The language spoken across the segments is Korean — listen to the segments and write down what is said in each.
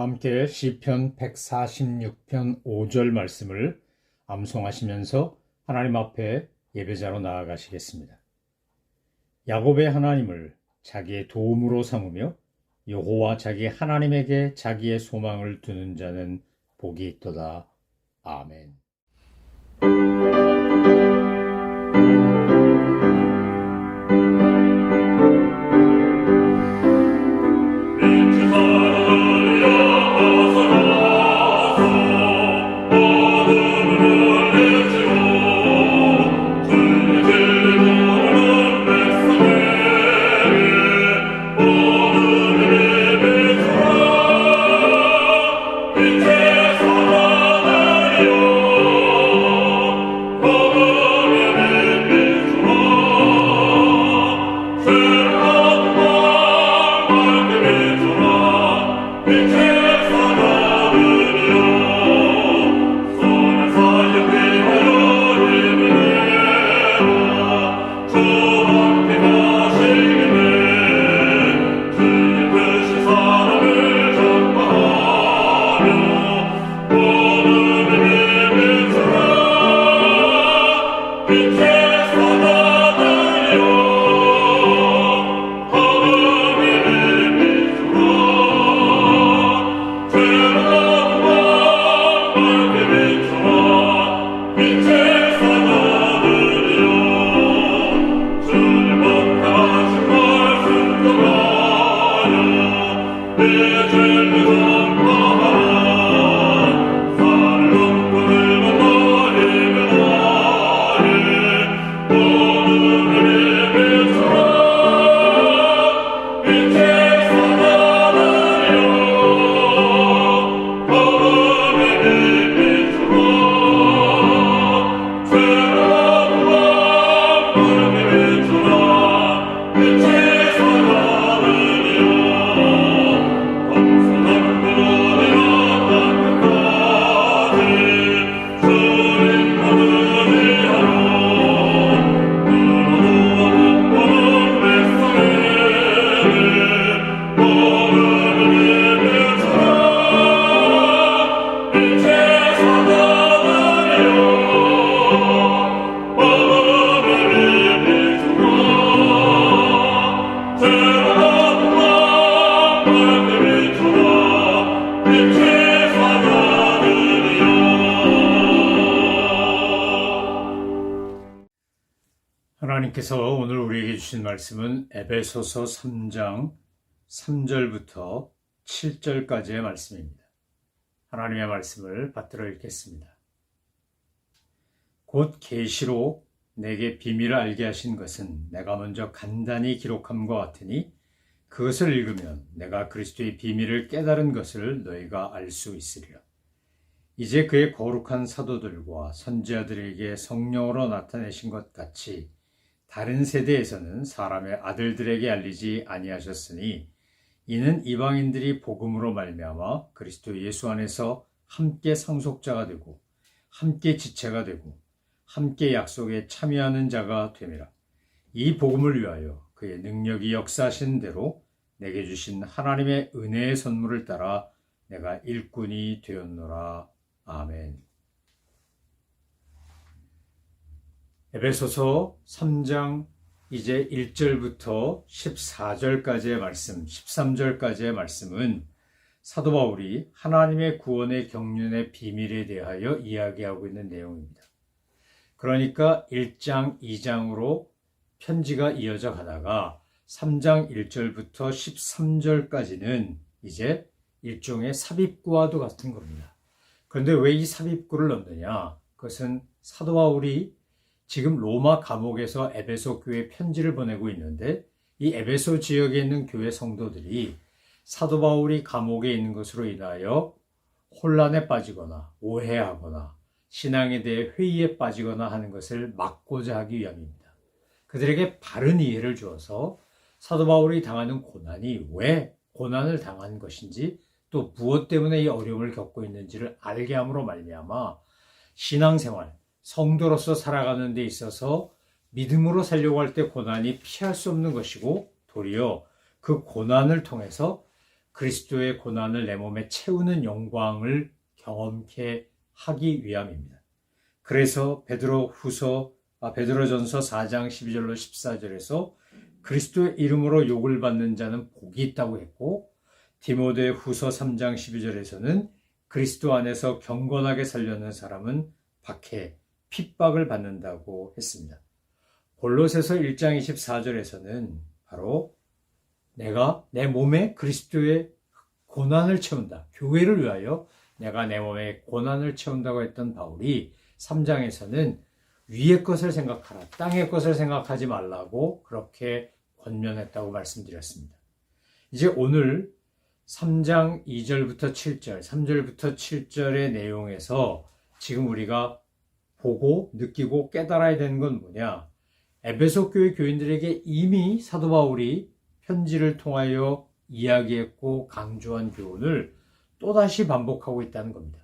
함께 시편 146편 5절 말씀을 암송하시면서 하나님 앞에 예배자로 나아가시겠습니다. 야곱의 하나님을 자기의 도움으로 삼으며 여호와 자기 하나님에게 자기의 소망을 두는 자는 복이 있도다. 아멘. 하나님께서 오늘 우리에게 주신 말씀은 에베소서 3장 3절부터 7절까지의 말씀입니다. 하나님의 말씀을 받들어 읽겠습니다. 곧 계시로 내게 비밀을 알게 하신 것은 내가 먼저 간단히 기록함과 같으니 그것을 읽으면 내가 그리스도의 비밀을 깨달은 것을 너희가 알 수 있으리라. 이제 그의 거룩한 사도들과 선지자들에게 성령으로 나타내신 것 같이 다른 세대에서는 사람의 아들들에게 알리지 아니하셨으니 이는 이방인들이 복음으로 말미암아 그리스도 예수 안에서 함께 상속자가 되고 함께 지체가 되고 함께 약속에 참여하는 자가 됨이라. 이 복음을 위하여 그의 능력이 역사하신 대로 내게 주신 하나님의 은혜의 선물을 따라 내가 일꾼이 되었노라. 아멘. 에베소서 3장 이제 1절부터 14절까지의 말씀, 13절까지의 말씀은 사도 바울이 하나님의 구원의 경륜의 비밀에 대하여 이야기하고 있는 내용입니다. 그러니까 1장, 2장으로 편지가 이어져 가다가 3장 1절부터 13절까지는 이제 일종의 삽입구와도 같은 겁니다. 그런데 왜 이 삽입구를 넣느냐? 그것은 사도 바울이 지금 로마 감옥에서 에베소 교회에 편지를 보내고 있는데 이 에베소 지역에 있는 교회 성도들이 사도 바울이 감옥에 있는 것으로 인하여 혼란에 빠지거나 오해하거나 신앙에 대해 회의에 빠지거나 하는 것을 막고자 하기 위함입니다. 그들에게 바른 이해를 주어서 사도 바울이 당하는 고난이 왜 고난을 당한 것인지 또 무엇 때문에 이 어려움을 겪고 있는지를 알게 함으로 말미암아 신앙생활, 성도로서 살아가는 데 있어서 믿음으로 살려고 할 때 고난이 피할 수 없는 것이고 도리어 그 고난을 통해서 그리스도의 고난을 내 몸에 채우는 영광을 경험케 하기 위함입니다. 그래서 베드로전서 4장 12절로 14절에서 그리스도의 이름으로 욕을 받는 자는 복이 있다고 했고, 디모데후서 3장 12절에서는 그리스도 안에서 경건하게 살려는 사람은 박해, 핍박을 받는다고 했습니다. 골로새서 1장 24절에서는 바로 내가 내 몸에 그리스도의 고난을 채운다. 교회를 위하여 내가 내 몸에 고난을 채운다고 했던 바울이 3장에서는 위의 것을 생각하라, 땅의 것을 생각하지 말라고 그렇게 권면했다고 말씀드렸습니다. 이제 오늘 3장 2절부터 7절, 3절부터 7절의 내용에서 지금 우리가 보고 느끼고 깨달아야 되는 건 뭐냐? 에베소 교회 교인들에게 이미 사도 바울이 편지를 통하여 이야기했고 강조한 교훈을 또다시 반복하고 있다는 겁니다.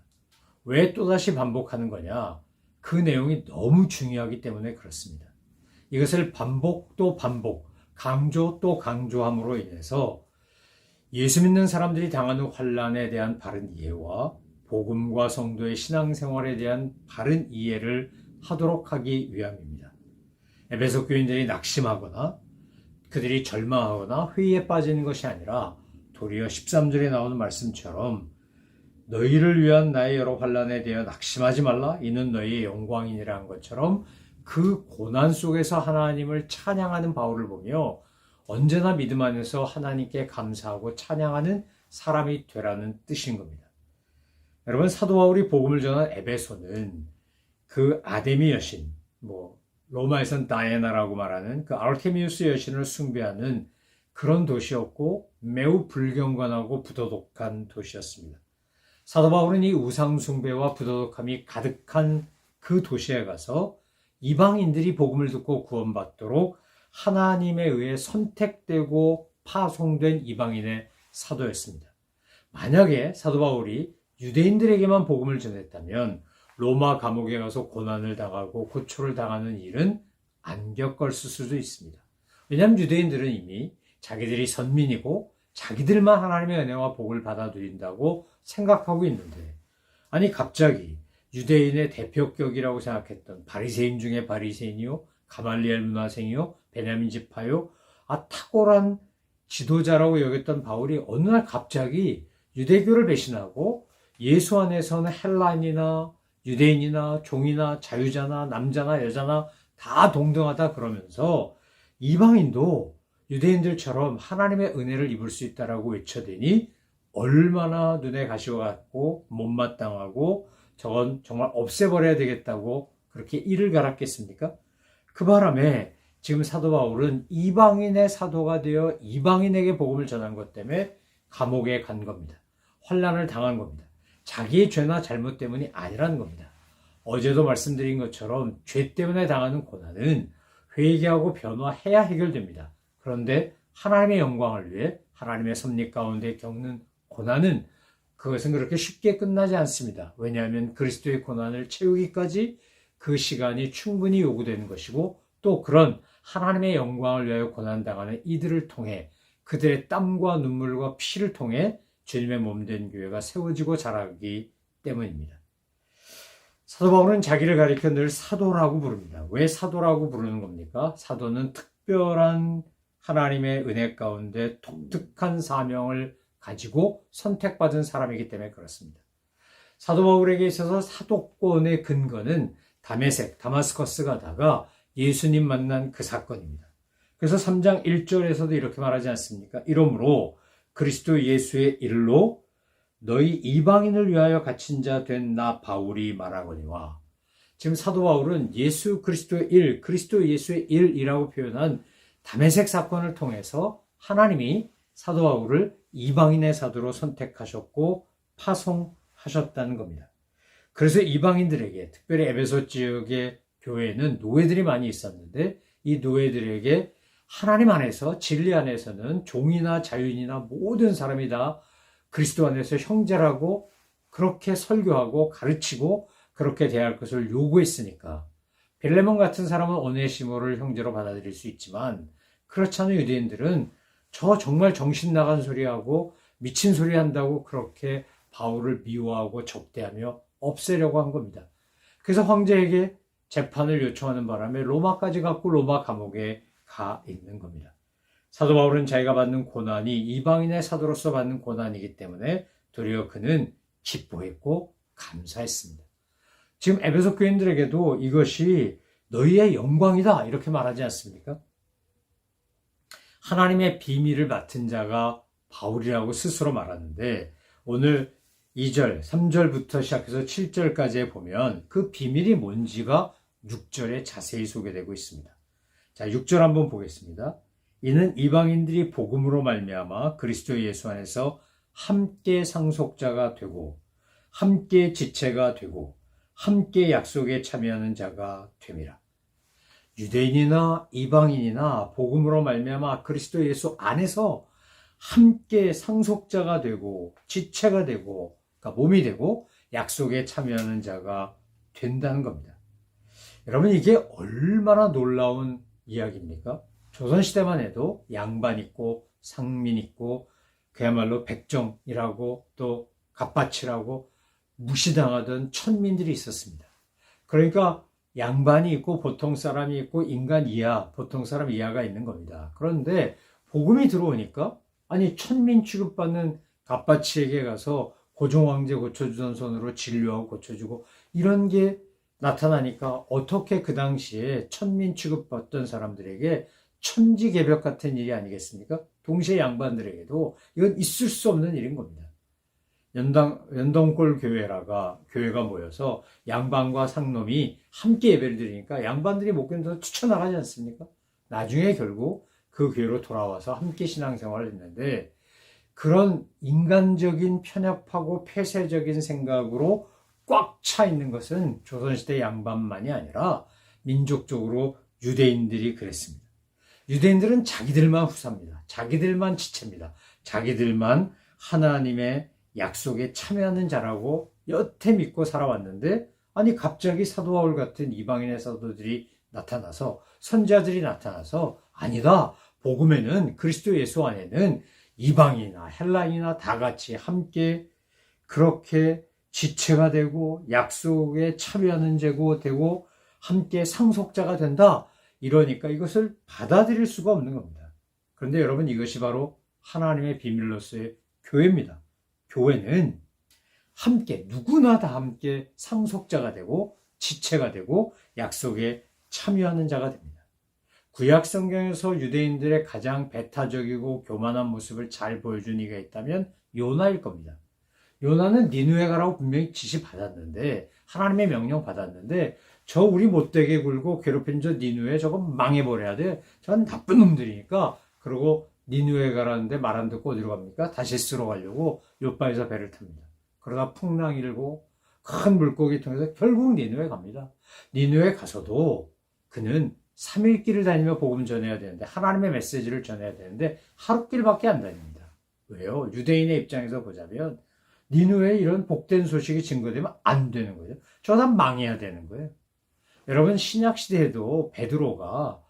왜 또다시 반복하는 거냐? 그 내용이 너무 중요하기 때문에 그렇습니다. 이것을 반복 또 반복, 강조 또 강조함으로 인해서 예수 믿는 사람들이 당하는 환난에 대한 바른 이해와 복음과 성도의 신앙생활에 대한 바른 이해를 하도록 하기 위함입니다. 에베소 교인들이 낙심하거나 그들이 절망하거나 회의에 빠지는 것이 아니라 도리어 13절에 나오는 말씀처럼 너희를 위한 나의 여러 환난에 대하여 낙심하지 말라. 이는 너희의 영광이니라 한 것처럼 그 고난 속에서 하나님을 찬양하는 바울을 보며 언제나 믿음 안에서 하나님께 감사하고 찬양하는 사람이 되라는 뜻인 겁니다. 여러분, 사도 바울이 복음을 전한 에베소는 그 아데미 여신, 로마에선 다이애나라고 말하는 그 아르테미우스 여신을 숭배하는 그런 도시였고 매우 불경건하고 부도덕한 도시였습니다. 사도 바울은 이 우상 숭배와 부도덕함이 가득한 그 도시에 가서 이방인들이 복음을 듣고 구원받도록 하나님에 의해 선택되고 파송된 이방인의 사도였습니다. 만약에 사도 바울이 유대인들에게만 복음을 전했다면 로마 감옥에 가서 고난을 당하고 고초를 당하는 일은 안 겪었을 수도 있습니다. 왜냐하면 유대인들은 이미 자기들이 선민이고 자기들만 하나님의 은혜와 복을 받아 누린다고 생각하고 있는데, 아니 갑자기 유대인의 대표격이라고 생각했던 바리새인 중에 바리새인이요, 가말리엘 문화생이요, 베냐민 지파요, 탁월한 지도자라고 여겼던 바울이 어느 날 갑자기 유대교를 배신하고 예수 안에서는 헬라인이나 유대인이나 종이나 자유자나 남자나 여자나 다 동등하다 그러면서 이방인도 유대인들처럼 하나님의 은혜를 입을 수 있다라고 외쳐대니 얼마나 눈에 가시와 같고 못마땅하고 저건 정말 없애버려야 되겠다고 그렇게 이를 갈았겠습니까? 그 바람에 지금 사도 바울은 이방인의 사도가 되어 이방인에게 복음을 전한 것 때문에 감옥에 간 겁니다. 환난을 당한 겁니다. 자기의 죄나 잘못 때문이 아니라는 겁니다. 어제도 말씀드린 것처럼 죄 때문에 당하는 고난은 회개하고 변화해야 해결됩니다. 그런데 하나님의 영광을 위해 하나님의 섭리 가운데 겪는 고난은 그것은 그렇게 쉽게 끝나지 않습니다. 왜냐하면 그리스도의 고난을 채우기까지 그 시간이 충분히 요구되는 것이고, 또 그런 하나님의 영광을 위하여 고난당하는 이들을 통해 그들의 땀과 눈물과 피를 통해 주님의 몸된 교회가 세워지고 자라기 때문입니다. 사도 바울은 자기를 가리켜 늘 사도라고 부릅니다. 왜 사도라고 부르는 겁니까? 사도는 특별한 하나님의 은혜 가운데 독특한 사명을 가지고 선택받은 사람이기 때문에 그렇습니다. 사도 바울에게 있어서 사도권의 근거는 다마스커스 가다가 예수님 만난 그 사건입니다. 그래서 3장 1절에서도 이렇게 말하지 않습니까? 이러므로 그리스도 예수의 일로 너희 이방인을 위하여 갇힌 자 된 나 바울이 말하거니와, 지금 사도 바울은 예수 그리스도의 일, 그리스도 예수의 일이라고 표현한 다메섹 사건을 통해서 하나님이 사도 바울을 이방인의 사도로 선택하셨고 파송하셨다는 겁니다. 그래서 이방인들에게, 특별히 에베소 지역의 교회에는 노예들이 많이 있었는데 이 노예들에게 하나님 안에서, 진리 안에서는 종이나 자유인이나 모든 사람이 다 그리스도 안에서 형제라고 그렇게 설교하고 가르치고 그렇게 대할 것을 요구했으니까 빌레몬 같은 사람은 오네시모를 형제로 받아들일 수 있지만, 그렇지 않은 유대인들은 저 정말 정신 나간 소리하고 미친 소리 한다고 그렇게 바울을 미워하고 적대하며 없애려고 한 겁니다. 그래서 황제에게 재판을 요청하는 바람에 로마까지 갔고 로마 감옥에 가 있는 겁니다. 사도 바울은 자기가 받는 고난이 이방인의 사도로서 받는 고난이기 때문에 도리어 그는 기뻐했고 감사했습니다. 지금 에베소 교인들에게도 이것이 너희의 영광이다 이렇게 말하지 않습니까? 하나님의 비밀을 맡은 자가 바울이라고 스스로 말하는데 오늘 2절, 3절부터 시작해서 7절까지에 보면 그 비밀이 뭔지가 6절에 자세히 소개되고 있습니다. 자, 6절 한번 보겠습니다. 이는 이방인들이 복음으로 말미암아 그리스도 예수 안에서 함께 상속자가 되고 함께 지체가 되고 함께 약속에 참여하는 자가 됨이라. 유대인이나 이방인이나 복음으로 말미암아 그리스도 예수 안에서 함께 상속자가 되고 지체가 되고 그러니까 몸이 되고 약속에 참여하는 자가 된다는 겁니다. 여러분 이게 얼마나 놀라운 이야기입니까? 조선시대만 해도 양반 있고 상민 있고 그야말로 백정이라고 또 갑바치라고 무시당하던 천민들이 있었습니다. 그러니까 양반이 있고 보통 사람이 있고 인간 이하, 보통 사람 이하가 있는 겁니다. 그런데 복음이 들어오니까 아니 천민 취급받는 갑바치에게 가서 고종황제 고쳐주던 손으로 진료하고 고쳐주고 이런 게 나타나니까 어떻게 그 당시에 천민 취급받던 사람들에게 천지개벽 같은 일이 아니겠습니까? 동시에 양반들에게도 이건 있을 수 없는 일인 겁니다. 연동골 교회가 모여서 양반과 상놈이 함께 예배를 드리니까 양반들이 못 견뎌서 뛰쳐나가지 않습니까? 나중에 결국 그 교회로 돌아와서 함께 신앙생활을 했는데 그런 인간적인 편협하고 폐쇄적인 생각으로 꽉 차 있는 것은 조선시대 양반만이 아니라 민족적으로 유대인들이 그랬습니다. 유대인들은 자기들만 후사입니다. 자기들만 지체입니다. 자기들만 하나님의 약속에 참여하는 자라고 여태 믿고 살아왔는데 아니 갑자기 사도 바울 같은 이방인의 사도들이 나타나서 선지자들이 나타나서 아니다. 복음에는 그리스도 예수 안에는 이방인이나 헬라인이나 다 같이 함께 그렇게 지체가 되고 약속에 참여하는 자가 되고 함께 상속자가 된다. 이러니까 이것을 받아들일 수가 없는 겁니다. 그런데 여러분 이것이 바로 하나님의 비밀로서의 교회입니다. 교회는 함께 누구나 다 함께 상속자가 되고 지체가 되고 약속에 참여하는 자가 됩니다. 구약 성경에서 유대인들의 가장 배타적이고 교만한 모습을 잘 보여준 이가 있다면 요나일 겁니다. 요나는 니느웨 가라고 분명히 지시 받았는데 하나님의 명령 받았는데 저 우리 못되게 굴고 괴롭힌 저 니느웨 저거 망해버려야 돼. 전 나쁜 놈들이니까 그러고 니느웨 가라는데 말 안 듣고 어디로 갑니까? 다시스로 가려고 요바에서 배를 탑니다. 그러다 풍랑이 일고 큰 물고기 통해서 결국 니느웨 갑니다. 니느웨 가서도 그는 3일 길을 다니며 복음 전해야 되는데 하나님의 메시지를 전해야 되는데 하루길밖에 안 다닙니다. 왜요? 유대인의 입장에서 보자면 니느웨에 이런 복된 소식이 증거되면 안 되는 거죠. 저 사람 망해야 되는 거예요. 여러분 신약시대에도 베드로가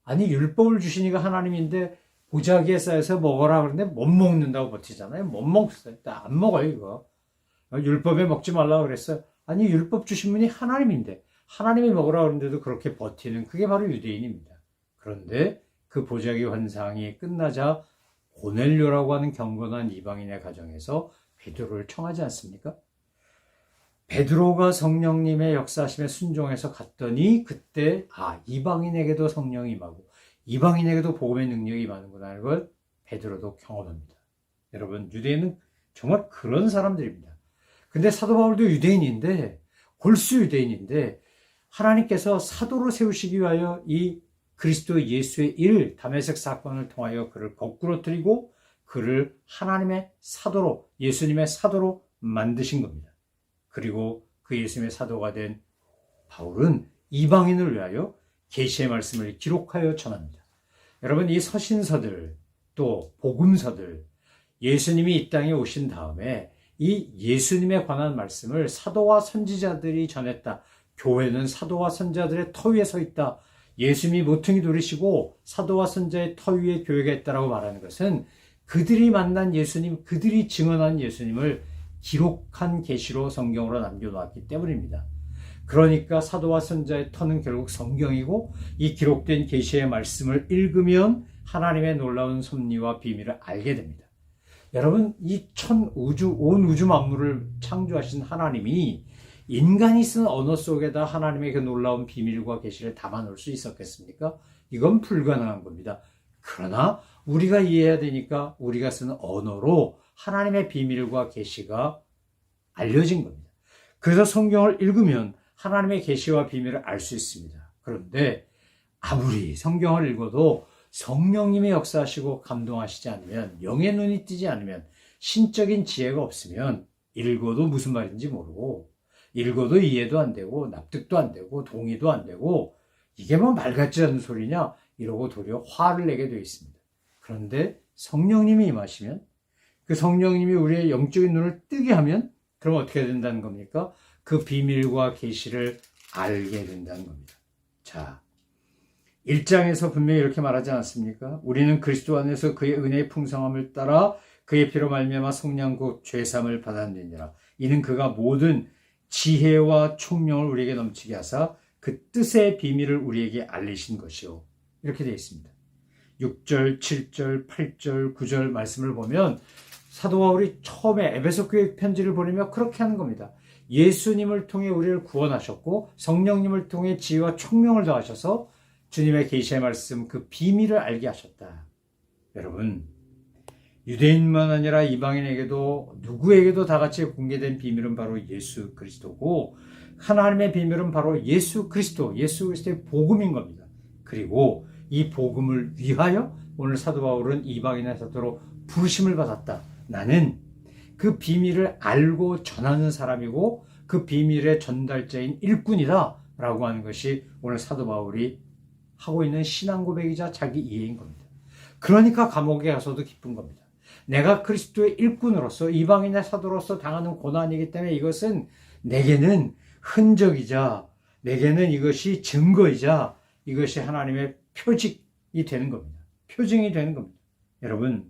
아니 율법을 주시니까 하나님인데 보자기에 쌓여서 먹어라 그러는데 못 먹는다고 버티잖아요. 못 먹어요. 안 먹어요 이거. 율법에 먹지 말라고 그랬어요. 아니 율법 주신 분이 하나님인데 하나님이 먹으라 그러는데도 그렇게 버티는 그게 바로 유대인입니다. 그런데 그 보자기 환상이 끝나자 고넬료라고 하는 경건한 이방인의 가정에서 베드로를 청하지 않습니까? 베드로가 성령님의 역사하심에 순종해서 갔더니 그때 이방인에게도 성령이 임하고 이방인에게도 복음의 능력이 임하는구나 하는 걸 베드로도 경험합니다. 여러분 유대인은 정말 그런 사람들입니다. 근데 사도 바울도 유대인인데 골수 유대인인데 하나님께서 사도로 세우시기 위하여 이 그리스도 예수의 일 다메섹 사건을 통하여 그를 거꾸로 틀고 그를 하나님의 사도로 예수님의 사도로 만드신 겁니다. 그리고 그 예수님의 사도가 된 바울은 이방인을 위하여 계시의 말씀을 기록하여 전합니다. 여러분 이 서신서들 또 복음서들 예수님이 이 땅에 오신 다음에 이 예수님에 관한 말씀을 사도와 선지자들이 전했다. 교회는 사도와 선지자들의 터 위에 서 있다. 예수님이 모퉁이 돌이시고 사도와 선지자의 터 위에 교회가 있다라고 말하는 것은 그들이 만난 예수님, 그들이 증언한 예수님을 기록한 계시로 성경으로 남겨놓았기 때문입니다. 그러니까 사도와 선자의 터는 결국 성경이고, 이 기록된 계시의 말씀을 읽으면 하나님의 놀라운 섭리와 비밀을 알게 됩니다. 여러분, 이 온 우주 만물을 창조하신 하나님이 인간이 쓴 언어 속에다 하나님의 그 놀라운 비밀과 계시를 담아놓을 수 있었겠습니까? 이건 불가능한 겁니다. 그러나 우리가 이해해야 되니까 우리가 쓰는 언어로 하나님의 비밀과 계시가 알려진 겁니다. 그래서 성경을 읽으면 하나님의 계시와 비밀을 알 수 있습니다. 그런데 아무리 성경을 읽어도 성령님이 역사하시고 감동하시지 않으면, 영의 눈이 뜨지 않으면, 신적인 지혜가 없으면 읽어도 무슨 말인지 모르고, 읽어도 이해도 안 되고, 납득도 안 되고, 동의도 안 되고, 이게 뭐 말 같지 않은 소리냐 이러고 도리어 화를 내게 되어 있습니다. 그런데 성령님이 임하시면, 그 성령님이 우리의 영적인 눈을 뜨게 하면, 그럼 어떻게 된다는 겁니까? 그 비밀과 계시를 알게 된다는 겁니다. 자, 1장에서 분명히 이렇게 말하지 않았습니까? 우리는 그리스도 안에서 그의 은혜의 풍성함을 따라 그의 피로 말미암아 속량 곧 죄사함을 받았느니라. 이는 그가 모든 지혜와 총명을 우리에게 넘치게 하사 그 뜻의 비밀을 우리에게 알리신 것이요. 이렇게 되어 있습니다. 6절, 7절, 8절, 9절 말씀을 보면 사도 바울이 처음에 에베소 교회 편지를 보내며 그렇게 하는 겁니다. 예수님을 통해 우리를 구원하셨고 성령님을 통해 지혜와 총명을 더하셔서 주님의 계시의 말씀, 그 비밀을 알게 하셨다. 여러분, 유대인만 아니라 이방인에게도 누구에게도 다 같이 공개된 비밀은 바로 예수 그리스도고, 하나님의 비밀은 바로 예수 그리스도의 복음인 겁니다. 그리고 이 복음을 위하여 오늘 사도 바울은 이방인의 사도로 부르심을 받았다. 나는 그 비밀을 알고 전하는 사람이고 그 비밀의 전달자인 일꾼이다 라고 하는 것이 오늘 사도 바울이 하고 있는 신앙 고백이자 자기 이해인 겁니다. 그러니까 감옥에 가서도 기쁜 겁니다. 내가 그리스도의 일꾼으로서 이방인의 사도로서 당하는 고난이기 때문에 이것은 내게는 흔적이자, 내게는 이것이 증거이자, 이것이 하나님의 표직이 되는 겁니다. 표징이 되는 겁니다. 여러분,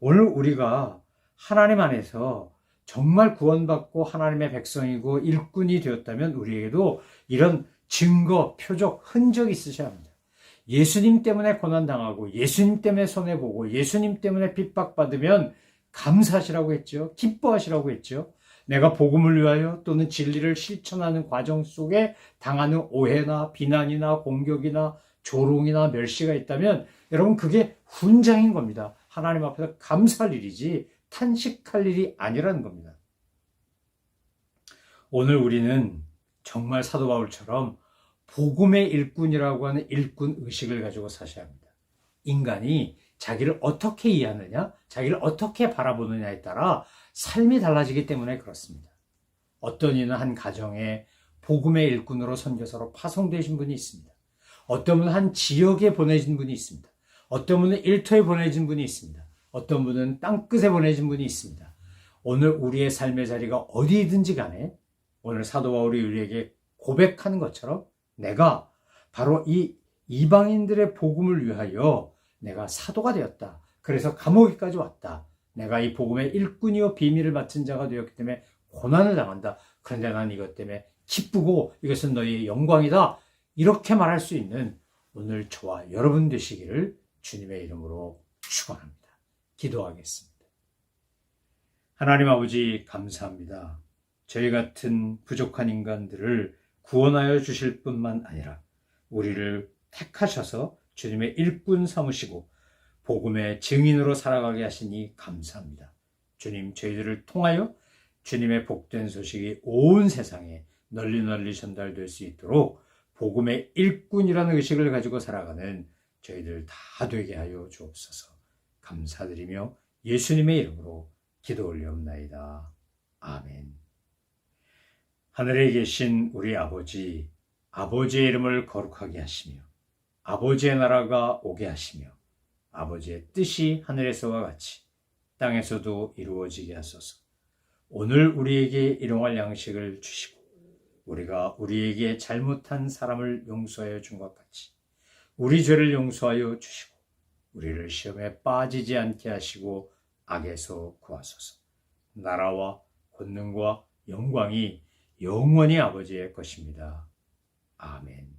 오늘 우리가 하나님 안에서 정말 구원받고 하나님의 백성이고 일꾼이 되었다면 우리에게도 이런 증거, 표적, 흔적이 있으셔야 합니다. 예수님 때문에 고난당하고 예수님 때문에 손해보고 예수님 때문에 핍박받으면 감사하시라고 했죠. 기뻐하시라고 했죠. 내가 복음을 위하여 또는 진리를 실천하는 과정 속에 당하는 오해나 비난이나 공격이나 조롱이나 멸시가 있다면 여러분 그게 훈장인 겁니다. 하나님 앞에서 감사할 일이지 탄식할 일이 아니라는 겁니다. 오늘 우리는 정말 사도 바울처럼 복음의 일꾼이라고 하는 일꾼 의식을 가지고 사셔야 합니다. 인간이 자기를 어떻게 이해하느냐, 자기를 어떻게 바라보느냐에 따라 삶이 달라지기 때문에 그렇습니다. 어떤 이는 한 가정에 복음의 일꾼으로 선교사로 파송되신 분이 있습니다. 어떤 분은 한 지역에 보내진 분이 있습니다. 어떤 분은 일터에 보내진 분이 있습니다. 어떤 분은 땅끝에 보내진 분이 있습니다. 오늘 우리의 삶의 자리가 어디든지 간에 오늘 사도 바울이 우리에게 고백하는 것처럼 내가 바로 이 이방인들의 복음을 위하여 내가 사도가 되었다. 그래서 감옥에까지 왔다. 내가 이 복음의 일꾼이요 비밀을 맡은 자가 되었기 때문에 고난을 당한다. 그런데 난 이것 때문에 기쁘고 이것은 너희의 영광이다. 이렇게 말할 수 있는 오늘 저와 여러분 되시기를 주님의 이름으로 축원합니다. 기도하겠습니다. 하나님 아버지 감사합니다. 저희 같은 부족한 인간들을 구원하여 주실 뿐만 아니라 우리를 택하셔서 주님의 일꾼 삼으시고 복음의 증인으로 살아가게 하시니 감사합니다. 주님, 저희들을 통하여 주님의 복된 소식이 온 세상에 널리 전달될 수 있도록 복음의 일꾼이라는 의식을 가지고 살아가는 저희들 다 되게 하여 주옵소서. 감사드리며 예수님의 이름으로 기도 올려옵나이다. 아멘. 하늘에 계신 우리 아버지, 아버지의 이름을 거룩하게 하시며 아버지의 나라가 오게 하시며 아버지의 뜻이 하늘에서와 같이 땅에서도 이루어지게 하소서. 오늘 우리에게 일용할 양식을 주시고 우리가 우리에게 잘못한 사람을 용서하여 준 것 같이 우리 죄를 용서하여 주시고 우리를 시험에 빠지지 않게 하시고 악에서 구하소서. 나라와 권능과 영광이 영원히 아버지의 것입니다. 아멘.